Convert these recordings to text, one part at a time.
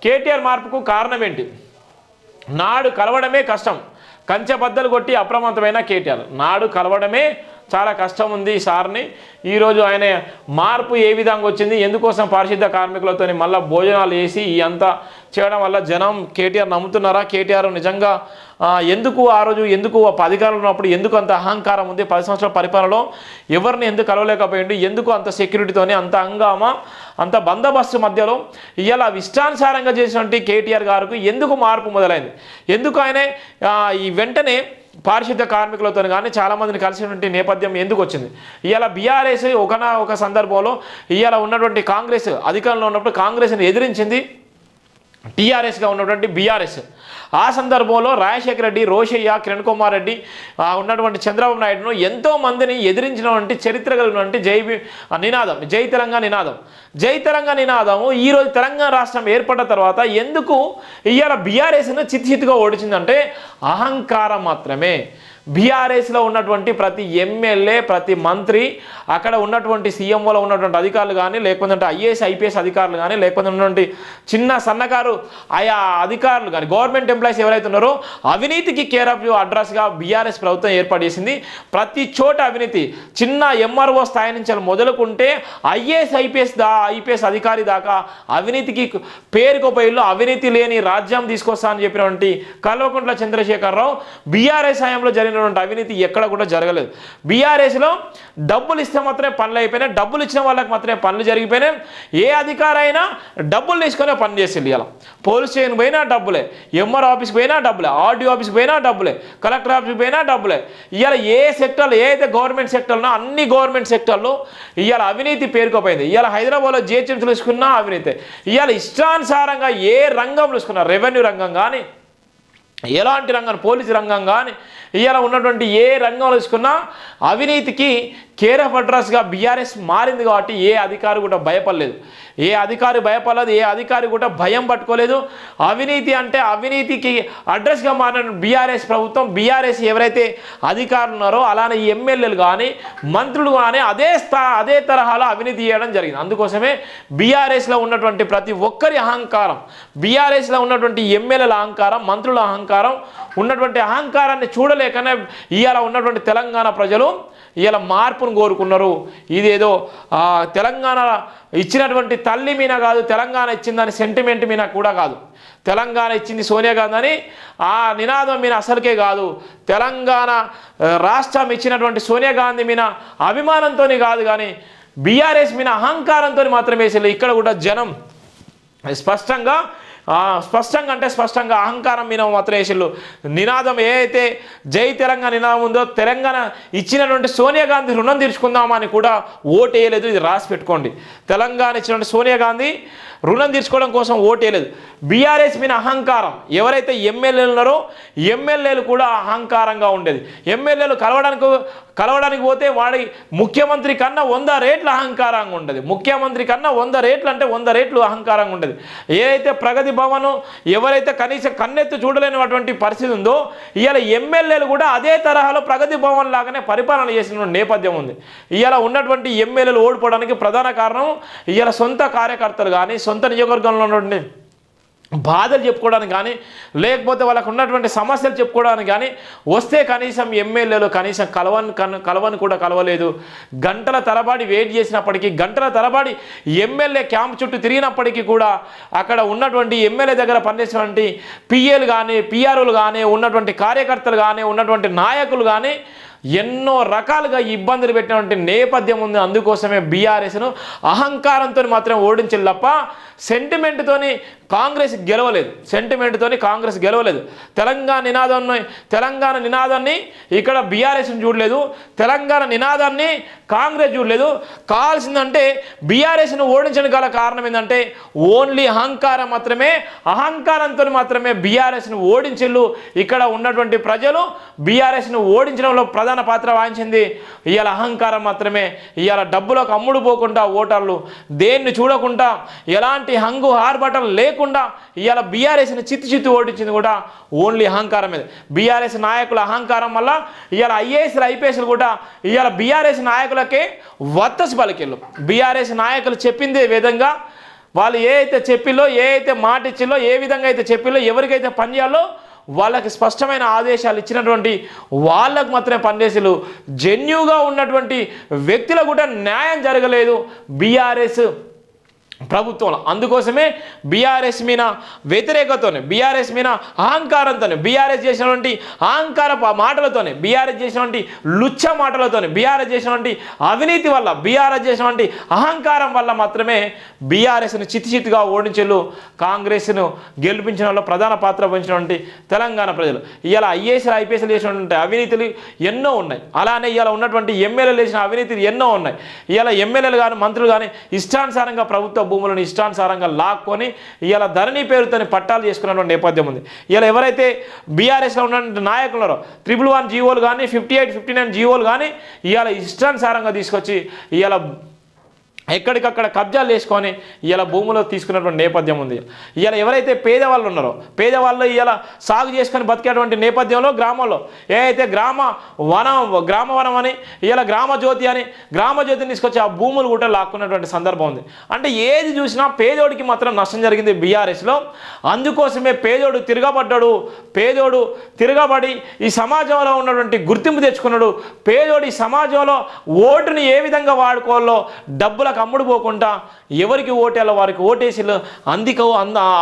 కేటీఆర్ మార్పుకు కారణం ఏంటి? నాడు కలవడమే కష్టం, కంచె బద్దలు కొట్టి అప్రమత్తమైన కేటీఆర్. నాడు కలవడమే చాలా కష్టం ఉంది సార్ని. ఈరోజు ఆయన మార్పు ఏ విధంగా వచ్చింది, ఎందుకోసం పారిశుద్ధ కార్మికులతో మళ్ళీ భోజనాలు వేసి అంతా చేయడం వల్ల జనం కేటీఆర్ నమ్ముతున్నారా? కేటీఆర్ నిజంగా ఎందుకు ఆ రోజు ఎందుకు అధికారంలో ఉన్నప్పుడు ఎందుకు అంత అహంకారం ఉంది? 10 సంవత్సరాల పరిపాలనలో ఎవరిని ఎందుకు కలవలేకపోయింది? ఎందుకు అంత సెక్యూరిటీతోని అంత హంగామా అంత బందోబస్తు మధ్యలో ఇలా ఇష్టానుసారంగా చేసినటువంటి కేటీఆర్ గారికి ఎందుకు మార్పు మొదలైంది? ఎందుకు ఆయన ఈ వెంటనే పారిశుద్ధ కార్మికులతో కానీ చాలామందిని కలిసినటువంటి నేపథ్యం ఎందుకు వచ్చింది? ఇవాళ బీఆర్ఎస్ ఒక సందర్భంలో ఇవాళ ఉన్నటువంటి కాంగ్రెస్ అధికారంలో ఉన్నప్పుడు కాంగ్రెస్ని ఎదిరించింది టీఆర్ఎస్గా ఉన్నటువంటి బీఆర్ఎస్. ఆ సందర్భంలో రాజశేఖర రెడ్డి, రోషయ్య, కిరణ్ కుమార్ రెడ్డి ఉన్నటువంటి చంద్రబాబు నాయుడును ఎంతోమందిని ఎదిరించినటువంటి చరిత్ర కలిగినటువంటి నినాదం జై తెలంగాణ నినాదం. జై తెలంగాణ నినాదము ఈరోజు తెలంగాణ రాష్ట్రం ఏర్పడ్డ తర్వాత ఎందుకు ఇవాళ బీఆర్ఎస్ను చిత్తుగా ఓడించిందంటే అహంకారం మాత్రమే. బీఆర్ఎస్లో ఉన్నటువంటి ప్రతి ఎమ్మెల్యే, ప్రతి మంత్రి, అక్కడ ఉన్నటువంటి సీఎంఓలో ఉన్నటువంటి అధికారులు కానీ, లేకపోతే ఐఏఎస్ ఐపీఎస్ అధికారులు కానీ, లేకపోతే ఉన్నటువంటి చిన్న సన్నకారు ఆయా అధికారులు కానీ, గవర్నమెంట్ ఎంప్లాయీస్ ఎవరైతే ఉన్నారో అవినీతికి కేర్ ఆఫ్ అడ్రస్గా బీఆర్ఎస్ ప్రభుత్వం ఏర్పాటు చేసింది. ప్రతి చోట అవినీతి, చిన్న ఎంఆర్ఓ స్థాయి నుంచి మొదలుకుంటే ఐఏఎస్ ఐపీఎస్ అధికారి దాకా అవినీతికి పేరుకోపోయిల్లో అవినీతి లేని రాజ్యం తీసుకొస్తా అని చెప్పినటువంటి కల్వకుంట్ల చంద్రశేఖరరావు బీఆర్ఎస్ హయాంలో జరిగినటువంటి అవినీతి ఎక్కడ కూడా జరగలేదు. బీఆర్ఎస్లో డబ్బులు ఇస్తే మాత్రమే పనులు అయిపోయినాయి, డబ్బులు ఇచ్చిన వాళ్ళకి మాత్రమే పనులు జరిగిపోయినాయి. ఏ అధికారైనా డబ్బులు తీసుకునే పని చేసేది. ఇలా పోలీస్ స్టేషన్ పోయినా డబ్బులే, ఎంఆర్ ఆఫీస్కి పోయినా డబ్బులే, ఆర్డీఓ ఆఫీస్కి పోయినా డబ్బులే, కలెక్టర్ ఆఫీస్కి పోయినా డబ్బులే. ఇవాళ ఏ సెక్టర్లో ఏ అయితే గవర్నమెంట్ సెక్టర్లో అన్ని గవర్నమెంట్ సెక్టర్లో ఇవాళ అవినీతి పేరుకోపోయింది. ఇవాళ హైదరాబాద్లో జిహెచ్ఎంసీలు తీసుకున్నా అవినీతి. ఇవాళ ఇష్టానుసారంగా ఏ రంగంలో తీసుకున్నా, రెవెన్యూ రంగం కానీ, ఎలాంటి రంగం, పోలీసు రంగం కానీ, ఇవాళ ఉన్నటువంటి ఏ రంగంలో తీసుకున్నా అవినీతికి కేర్ ఆఫ్ అడ్రస్గా బీఆర్ఎస్ మారింది. కాబట్టి ఏ అధికారి కూడా భయపడలేదు, ఏ అధికారి భయపడలేదు, ఏ అధికారి కూడా భయం పట్టుకోలేదు. అవినీతి అంటే అవినీతికి అడ్రస్గా మారిన బీఆర్ఎస్ ప్రభుత్వం, బీఆర్ఎస్ ఎవరైతే అధికారులు ఉన్నారో అలానే ఎమ్మెల్యేలు కానీ మంత్రులు కానీ అదే తరహాలో అవినీతి చేయడం జరిగింది. అందుకోసమే బీఆర్ఎస్లో ఉన్నటువంటి ప్రతి ఒక్కరి అహంకారం, బీఆర్ఎస్లో ఉన్నటువంటి ఎమ్మెల్యేల అహంకారం, మంత్రుల అహంకారం, ఉన్నటువంటి అహంకారాన్ని చూడలేకనే ఇవాళ ఉన్నటువంటి తెలంగాణ ప్రజలు ఇవాళ మార్పును కోరుకున్నారు. ఇదేదో తెలంగాణ ఇచ్చినటువంటి తల్లి మీద కాదు, తెలంగాణ ఇచ్చిందని సెంటిమెంట్ మీద కూడా కాదు, తెలంగాణ ఇచ్చింది సోనియా గాంధీ అని ఆ నినాదం మీద అసలుకే కాదు, తెలంగాణ రాష్ట్రం ఇచ్చినటువంటి సోనియా గాంధీ మీద అభిమానంతో కాదు, కానీ బీఆర్ఎస్ మీద అహంకారంతో మాత్రమే వేసేది. ఇక్కడ కూడా జనం స్పష్టంగా అహంకారం మీద మాత్రం వేసిళ్ళు. నినాదం ఏదైతే జై తెలంగాణ నినాదం ఉందో, తెలంగాణ ఇచ్చినటువంటి సోనియా గాంధీ రుణం తీర్చుకుందామని కూడా ఓటు వేయలేదు. ఇది రాసి పెట్టుకోండి. తెలంగాణ ఇచ్చినటువంటి సోనియా గాంధీ రుణం తీర్చుకోవడం కోసం ఓటు వేయలేదు. బీఆర్ఎస్ మీద అహంకారం, ఎవరైతే ఎమ్మెల్యేలు ఉన్నారో ఎమ్మెల్యేలు కూడా అహంకారంగా ఉండేది. ఎమ్మెల్యేలు కలవడానికి పోతే వాడి ముఖ్యమంత్రి కన్నా 100 రెట్లు అహంకారంగా ఉండేది. ముఖ్యమంత్రి కన్నా 100 రెట్లు అంటే 100 రెట్లు అహంకారంగా ఉండేది. ఏదైతే ప్రగతి భవన్ ఎవరైతే కనీసం కన్నెత్తి చూడలేనటువంటి పరిస్థితి ఉందో, ఇవాళ ఎమ్మెల్యేలు కూడా అదే తరహాలో ప్రగతి భవన్ లాగానే పరిపాలన చేసిన నేపథ్యం ఉంది. ఇవాళ ఉన్నటువంటి ఎమ్మెల్యేలు ఓడిపోవడానికి ప్రధాన కారణం ఇవాళ సొంత కార్యకర్తలు కానీ, సొంత నియోజకవర్గంలో ఉన్నటువంటి బాధలు చెప్పుకోవడానికి కానీ, లేకపోతే వాళ్ళకు ఉన్నటువంటి సమస్యలు చెప్పుకోవడానికి కానీ వస్తే కనీసం ఎమ్మెల్యేలు కనీసం కలవని కూడా కలవలేదు. గంటల తరబడి వెయిట్ చేసినప్పటికీ, గంటల తరబడి ఎమ్మెల్యే క్యాంప్ చుట్టూ తిరిగినప్పటికీ కూడా అక్కడ ఉన్నటువంటి ఎమ్మెల్యే దగ్గర పనిచేసినటువంటి పిఏలు కానీ, పిఆర్ఓలు కానీ, ఉన్నటువంటి కార్యకర్తలు కానీ, ఉన్నటువంటి నాయకులు కానీ ఎన్నో రకాలుగా ఇబ్బందులు పెట్టినటువంటి నేపథ్యం ఉంది. అందుకోసమే బీఆర్ఎస్ను అహంకారంతో మాత్రం ఓడించాలి తప్ప సెంటిమెంట్తోని కాంగ్రెస్ గెలవలేదు. తెలంగాణ నినాదాన్ని ఇక్కడ బీఆర్ఎస్ని చూడలేదు, తెలంగాణ నినాదాన్ని కాంగ్రెస్ చూడలేదు. కావాల్సిందంటే బీఆర్ఎస్ను ఓడించడానికి గల కారణం ఏంటంటే ఓన్లీ అహంకారం మాత్రమే. అహంకారంతో మాత్రమే బీఆర్ఎస్ను ఓడించిళ్ళు. ఇక్కడ ఉన్నటువంటి ప్రజలు బీఆర్ఎస్ను ఓడించడంలో ప్రధాన పాత్ర వహించింది ఇవాళ అహంకారం మాత్రమే. ఇవాళ డబ్బులకు అమ్ముడు పోకుండా ఓటర్లు దేన్ని చూడకుండా, ఎలాంటి హంగు ఆర్భటం లేకుండా ఇవాళ బీఆర్ఎస్ని చిత్తు ఓడించింది కూడా ఓన్లీ అహంకారం మీద. బీఆర్ఎస్ నాయకుల అహంకారం వల్ల ఇవాళ ఐఏఎస్లు ఐపీఎస్లు కూడా ఇవాళ బీఆర్ఎస్ నాయకులకే వత్తసు పలికిళ్ళు. బీఆర్ఎస్ నాయకులు చెప్పిందే విధంగా వాళ్ళు ఏ అయితే చెప్పిల్లో, ఏ అయితే మాట ఇచ్చిల్లో, ఏ విధంగా అయితే చెప్పిల్లో, ఎవరికైతే పని చేయాలో వాళ్ళకి స్పష్టమైన ఆదేశాలు ఇచ్చినటువంటి వాళ్ళకు మాత్రమే పనిచేసేలు. జెన్యూగా ఉన్నటువంటి వ్యక్తులకు కూడా న్యాయం జరగలేదు బీఆర్ఎస్ ప్రభుత్వంలో. అందుకోసమే బీఆర్ఎస్ మీద వ్యతిరేకతోనే, బీఆర్ఎస్ మీద అహంకారంతోనే, బీఆర్ఎస్ చేసినటువంటి అహంకార మాటలతోనే, బీఆర్ఎస్ చేసినటువంటి లుచ్చ మాటలతోనే, బీఆర్ఎస్ చేసినటువంటి అవినీతి వల్ల, బీఆర్ఎస్ చేసినటువంటి అహంకారం వల్ల మాత్రమే బీఆర్ఎస్ను చిత్తుచిత్తుగా ఓడించేళ్ళు కాంగ్రెస్ను గెలిపించిన వాళ్ళు ప్రధాన పాత్ర వహించినటువంటి తెలంగాణ ప్రజలు. ఇవాళ ఐఏఎస్లు ఐపీఎస్లు చేసినటువంటి అవినీతులు ఎన్నో ఉన్నాయి. అలానే ఇవాళ ఉన్నటువంటి ఎమ్మెల్యేలు చేసిన అవినీతులు ఎన్నో ఉన్నాయి. ఇవాళ ఎమ్మెల్యేలు కానీ మంత్రులు కానీ ఇష్టానుసారంగా ప్రభుత్వ భూములను ఇష్టానుసారంగా లాక్కొని ఇలా ధరణి పేరుతోని పట్టాలు చేసుకున్నటువంటి నేపథ్యం ఉంది. ఇలా ఎవరైతే బీఆర్ఎస్లో ఉన్నటువంటి నాయకులు ఉన్నారో 111 జీవోలు కానీ 58, 59 జీవోలు కానీ ఇవాళ ఇష్టానుసారంగా తీసుకొచ్చి ఇవాళ ఎక్కడికక్కడ కబ్జాలు చేసుకొని ఇలా భూములో తీసుకున్నటువంటి నేపథ్యం ఉంది. ఇలా ఎవరైతే పేదవాళ్ళు ఉన్నారో, పేదవాళ్ళు ఇలా సాగు చేసుకొని బతికేటువంటి నేపథ్యంలో గ్రామంలో ఏదైతే గ్రామ వనం అని ఇలా గ్రామజ్యోతి అని గ్రామజ్యోతిని తీసుకొచ్చి ఆ భూములు కూడా లాక్కున్నటువంటి సందర్భం ఉంది. అంటే ఏది చూసినా పేదోడికి మాత్రం నష్టం జరిగింది బీఆర్ఎస్లో. అందుకోసమే పేదోడు తిరగబడ్డాడు, పేదోడు తిరగబడి ఈ సమాజంలో ఉన్నటువంటి గుర్తింపు తెచ్చుకున్నాడు. పేదోడు ఈ సమాజంలో ఓటుని ఏ విధంగా వాడుకోవాలో డబ్బుల అమ్ముడు పోకుండా ఎవరికి ఓటేయాలో వారికి ఓటేసి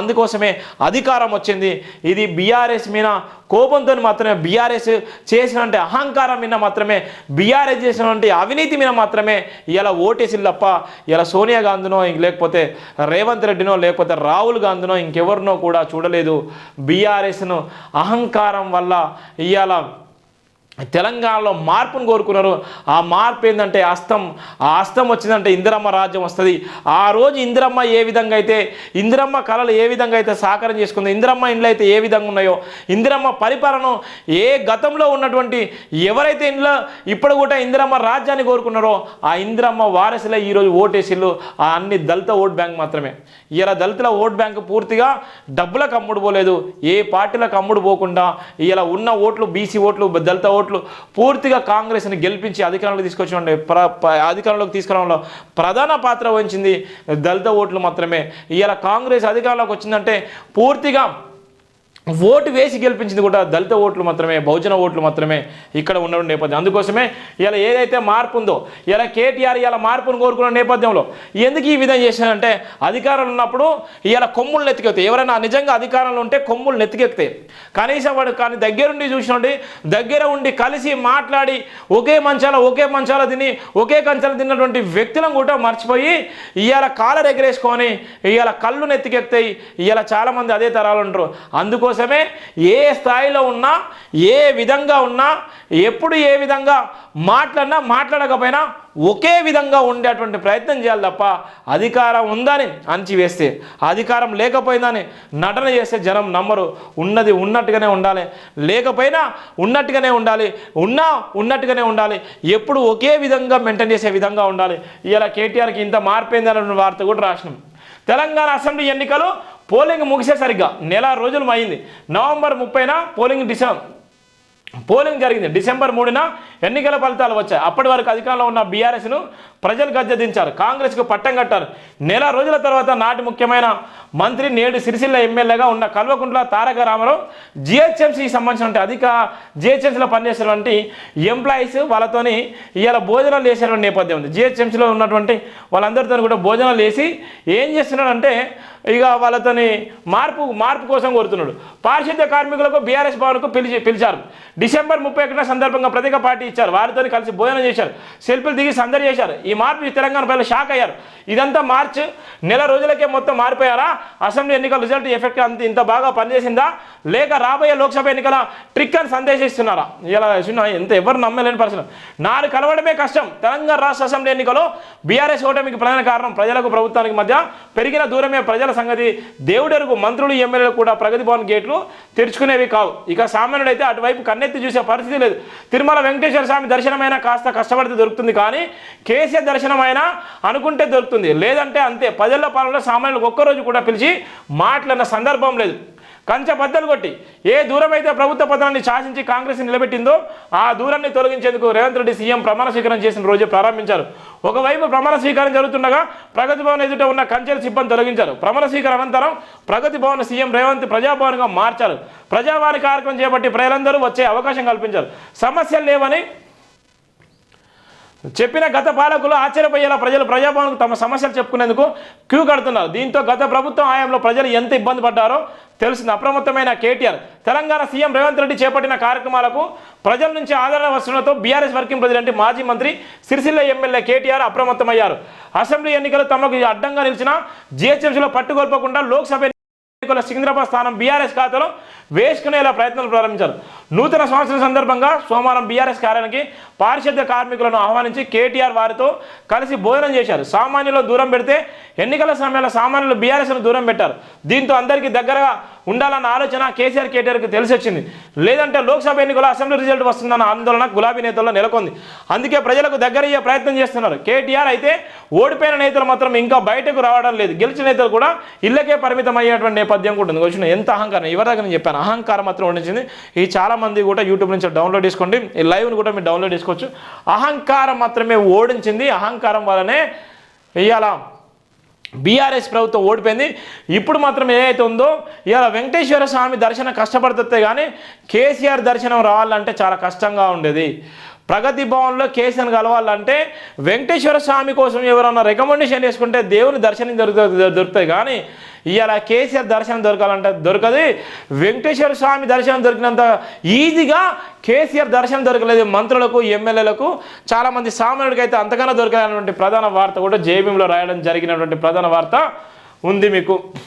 అందుకోసమే అధికారం వచ్చింది. ఇది బీఆర్ఎస్ మీద కోపంతో మాత్రమే, బీఆర్ఎస్ చేసినటువంటి అహంకారం మీద మాత్రమే, బీఆర్ఎస్ చేసినటువంటి అవినీతి మీద మాత్రమే ఇలా ఓటేసి తప్ప ఇలా సోనియా గాంధీనో లేకపోతే రేవంత్ రెడ్డినో లేకపోతే రాహుల్ గాంధీనో ఇంకెవరినో కూడా చూడలేదు. బీఆర్ఎస్ను అహంకారం వల్ల ఇవాళ తెలంగాణలో మార్పును కోరుకున్నారు. ఆ మార్పు ఏంటంటే ఆ హస్తం వచ్చిందంటే ఇందిరమ్మ రాజ్యం వస్తుంది. ఆ రోజు ఇందిరమ్మ ఏ విధంగా అయితే, ఇందిరమ్మ కళలు ఏ విధంగా అయితే సాకారం చేసుకుందో, ఇందిరమ్మ ఇండ్లు అయితే ఏ విధంగా ఉన్నాయో, ఇందిరమ్మ పరిపాలన ఏ గతంలో ఉన్నటువంటి ఎవరైతే ఇంట్లో ఇప్పుడు కూడా ఇందిరమ్మ రాజ్యాన్ని కోరుకున్నారో ఆ ఇందిరమ్మ వారసులే ఈరోజు ఓటేసిళ్ళు. ఆ అన్ని దళిత ఓట్ బ్యాంక్ మాత్రమే. ఇలా దళితుల ఓట్ బ్యాంక్ పూర్తిగా డబ్బులకు అమ్ముడు పోలేదు, ఏ పార్టీలకు అమ్ముడు పోకుండా ఇలా ఉన్న ఓట్లు, బీసీ ఓట్లు, దళిత ఓట్లు పూర్తిగా కాంగ్రెస్ని గెలిపించి అధికారంలోకి అధికారంలోకి తీసుకురావడంలో ప్రధాన పాత్ర వహించింది దళిత ఓట్లు మాత్రమే. ఇలా కాంగ్రెస్ అధికారంలోకి వచ్చిందంటే పూర్తిగా ఓటు వేసి గెలిపించింది కూడా దళిత ఓట్లు మాత్రమే, బహుజన ఓట్లు మాత్రమే ఇక్కడ ఉన్న నేపథ్యం. అందుకోసమే ఇలా ఏదైతే మార్పు ఉందో, ఇలా కేటీఆర్ ఇలా మార్పును కోరుకున్న నేపథ్యంలో ఎందుకు ఈ విధంగా చేశారంటే అధికారంలో ఉన్నప్పుడు ఇలా కొమ్ములు నెత్తికెత్తాయి. ఎవరైనా నిజంగా అధికారంలో ఉంటే కొమ్ములు నెత్తికెత్తాయి. కనీసం వాడు కానీ దగ్గరుండి చూసినండి, దగ్గర ఉండి కలిసి మాట్లాడి ఒకే మంచాల తిని ఒకే కంచాలు తిన్నటువంటి వ్యక్తులను కూడా మర్చిపోయి ఇవాళ కాలర్ ఎగరేసుకొని ఇవాళ కళ్ళు నెత్తికెత్తాయి. ఇవాళ చాలామంది అదే తరాలు ఉంటారు. అందుకోసమే ఏ స్థాయిలో ఉన్నా, ఏ విధంగా ఉన్నా, ఎప్పుడు ఏ విధంగా మాట్లాడకపోయినా ఒకే విధంగా ఉండేటువంటి ప్రయత్నం చేయాలి తప్ప అధికారం ఉందని అణచివేస్తే, అధికారం లేకపోయిందని నటన చేస్తే జనం నమ్మరు. ఉన్నది ఉన్నట్టుగానే ఉండాలి, లేకపోయినా ఉన్నట్టుగానే ఉండాలి, ఉన్నట్టుగానే ఉండాలి. ఎప్పుడు ఒకే విధంగా మెయింటైన్ చేసే విధంగా ఉండాలి. ఇలా కేటీఆర్కి ఇంత మార్పైందన్న వార్త కూడా రాసినాం. తెలంగాణ అసెంబ్లీ ఎన్నికలు పోలింగ్ ముగిసేసరిగ్గా నెల రోజులు అయింది. నవంబర్ 30న పోలింగ్ జరిగింది. డిసెంబర్ 3న ఎన్నికల ఫలితాలు వచ్చాయి. అప్పటి వరకు అధికారంలో ఉన్న బీఆర్ఎస్ను ప్రజలు గద్దెదించారు, కాంగ్రెస్కు పట్టం కట్టారు. నెల రోజుల తర్వాత నాటి ముఖ్యమైన మంత్రి, నేడు సిరిసిల్ల ఎమ్మెల్యేగా ఉన్న కల్వకుంట్ల తారక రామారావు జిహెచ్ఎంసీకి సంబంధించినటువంటి జిహెచ్ఎంసీలో పనిచేసేటువంటి ఎంప్లాయీస్ వాళ్ళతోని ఇవాళ భోజనాలు చేసేటువంటి నేపథ్యం ఉంది. జిహెచ్ఎంసీలో ఉన్నటువంటి వాళ్ళందరితో కూడా భోజనాలు చేసి ఏం చేస్తున్నాడంటే ఇక వాళ్ళతోని మార్పు కోసం కోరుతున్నాడు. పారిశుద్ధ్య కార్మికులకు బీఆర్ఎస్ భవన్కు పిలిచారు. డిసెంబర్ 31 సందర్భంగా ప్రత్యేక పార్టీ ఇచ్చారు. వారితో కలిసి భోజనం చేశారు, సెల్ఫీలు దిగి సందడి చేశారు. ఈ మార్పు తెలంగాణ ప్రజలు షాక్ అయ్యారు. ఇదంతా నెల రోజులకే మొత్తం మారిపోయారా? అసెంబ్లీ ఎన్నికల రిజల్ట్ ఎఫెక్ట్ ఇంత బాగా పనిచేసిందా, లేక రాబోయే లోక్సభ ఎన్నికల ట్రిక్ అని సందేశిస్తున్నారా? ఇలా ఎంత ఎవరు నమ్మలేని పరిస్థితి. నాడు కలవడమే కష్టం. తెలంగాణ రాష్ట్ర అసెంబ్లీ ఎన్నికలో బీఆర్ఎస్ ఓటమికి ప్రధాన కారణం ప్రజలకు ప్రభుత్వానికి మధ్య పెరిగిన దూరమే. ప్రజల సంగతి దేవుడెరుగు. మంత్రులు, ఎమ్మెల్యేలు కూడా ప్రగతి భవన్ గేట్లు తెరుచుకునేవి కావు. ఇక సామాన్యుడైతే అటువైపు కన్నెత్తి చూసే పరిస్థితి లేదు. తిరుమల వెంకటేశ్వర స్వామి దర్శనమైనా కాస్త కష్టపడితే దొరుకుతుంది, కానీ కేసీఆర్ దర్శనమైనా అనుకుంటే దొరుకుతుంది, లేదంటే అంతే. ప్రజల పాలనలో సామాన్యులకు ఒక్కరోజు కూడా పిలిచి మాట్లాడిన సందర్భం లేదు. కంచె బద్దలు కొట్టి ఏ దూరం అయితే ప్రభుత్వ పథకాన్ని శాసించి కాంగ్రెస్ నిలబెట్టిందో ఆ దూరాన్ని తొలగించేందుకు రేవంత్ రెడ్డి సీఎం ప్రమాణ స్వీకారం చేసిన రోజే ప్రారంభించారు. ఒకవైపు ప్రమాణ స్వీకారం జరుగుతుండగా ప్రగతి భవన్ ఎదుట ఉన్న కంచెల సిబ్బంది తొలగించారు. ప్రమాణ స్వీకారం అనంతరం ప్రగతి భవన్ సీఎం రేవంత్ ప్రజాభవన్గా మార్చారు. ప్రజావాణి కార్యక్రమం చేపట్టి ప్రజలందరూ వచ్చే అవకాశం కల్పించారు. సమస్యలు లేవని చెప్పిన గత పాలకులు ఆశ్చర్యపోయేలా ప్రజలు ప్రజాభవన్కు తమ సమస్యలు చెప్పుకునేందుకు క్యూ కడుతున్నారు. దీంతో గత ప్రభుత్వం హయాంలో ప్రజలు ఎంత ఇబ్బంది పడ్డారో తెలిసింది. అప్రమత్తమైన కేటీఆర్ తెలంగాణ సీఎం రేవంత్ రెడ్డి చేపట్టిన కార్యక్రమాలకు ప్రజల నుంచి ఆదరణ వస్తుండటంతో బీఆర్ఎస్ వర్కింగ్ ప్రెసిడెంట్ మాజీ మంత్రి సిరిసిల్ల ఎమ్మెల్యే కేటీఆర్ అప్రమత్తమయ్యారు. అసెంబ్లీ ఎన్నికలు తమకు అడ్డంగా నిలిచిన జీహెచ్ఎంసీలో పట్టుకోల్పోకుండా లోక్సభ సికింద్రాబాద్ స్థానం బీఆర్ఎస్ ఖాతాలో వేసుకునేలా ప్రయత్నాలు ప్రారంభించారు. నూతన సంవత్సరం సందర్భంగా సోమవారం బీఆర్ఎస్ కార్యాలయానికి పారిశుద్ధ్య కార్మికులను ఆహ్వానించి కేటీఆర్ వారితో కలిసి భోజనం చేశారు. సామాన్యులను దూరం పెడితే ఎన్నికల సమయంలో సామాన్యులు బీఆర్ఎస్ను దూరం పెట్టారు. దీంతో అందరికీ దగ్గరగా ఉండాలన్న ఆలోచన కేటీఆర్కి తెలిసి వచ్చింది. లేదంటే లోక్సభ ఎన్నికల్లో అసెంబ్లీ రిజల్ట్ వస్తుందన్న ఆందోళన గులాబీ నేతల్లో నెలకొంది. అందుకే ప్రజలకు దగ్గరయ్యే ప్రయత్నం చేస్తున్నారు కేటీఆర్. అయితే ఓడిపోయిన నేతలు మాత్రం ఇంకా బయటకు రావడం లేదు. గెలిచిన నేతలు కూడా ఇళ్ళకే పరిమితం అయ్యేటువంటి నేపథ్యం కూడా ఉంది. వచ్చిన ఎంత అహంకారం, ఎవరి దగ్గర నేను చెప్పాను, అహంకారం మాత్రం ఉండించింది. ఈ చాలా మంది కూడా యూట్యూబ్ నుంచి డౌన్లోడ్ చేసుకోండి. ఈ లైవ్ను కూడా మీరు డౌన్లోడ్ చేసుకోవచ్చు. అహంకారం మాత్రమే ఓడించింది. అహంకారం వల్లనే ఇవాళ బీఆర్ఎస్ ప్రభుత్వం ఓడిపోయింది. ఇప్పుడు మాత్రం ఏదైతే ఉందో ఇవాళ వెంకటేశ్వర స్వామి దర్శనం కష్టపడుతుంటే కానీ కేసీఆర్ దర్శనం రావాలంటే చాలా కష్టంగా ఉండేది. ప్రగతి భవన్లో కేసీఆర్ కలవాలంటే వెంకటేశ్వర స్వామి కోసం ఎవరన్నా రికమెండేషన్ చేసుకుంటే దేవుని దర్శనం దొరుకుతాయి. కానీ ఇవాళ కేసీఆర్ దర్శనం దొరకాలంటే దొరకదు. వెంకటేశ్వర స్వామి దర్శనం దొరికినంత ఈజీగా కేసీఆర్ దర్శనం దొరకలేదు మంత్రులకు, ఎమ్మెల్యేలకు, చాలామంది సామాన్యుడికి అయితే అంతకన్నా దొరకలేనటువంటి ప్రధాన వార్త కూడా జేబీఎంలో రాయడం జరిగినటువంటి ప్రధాన వార్త ఉంది మీకు.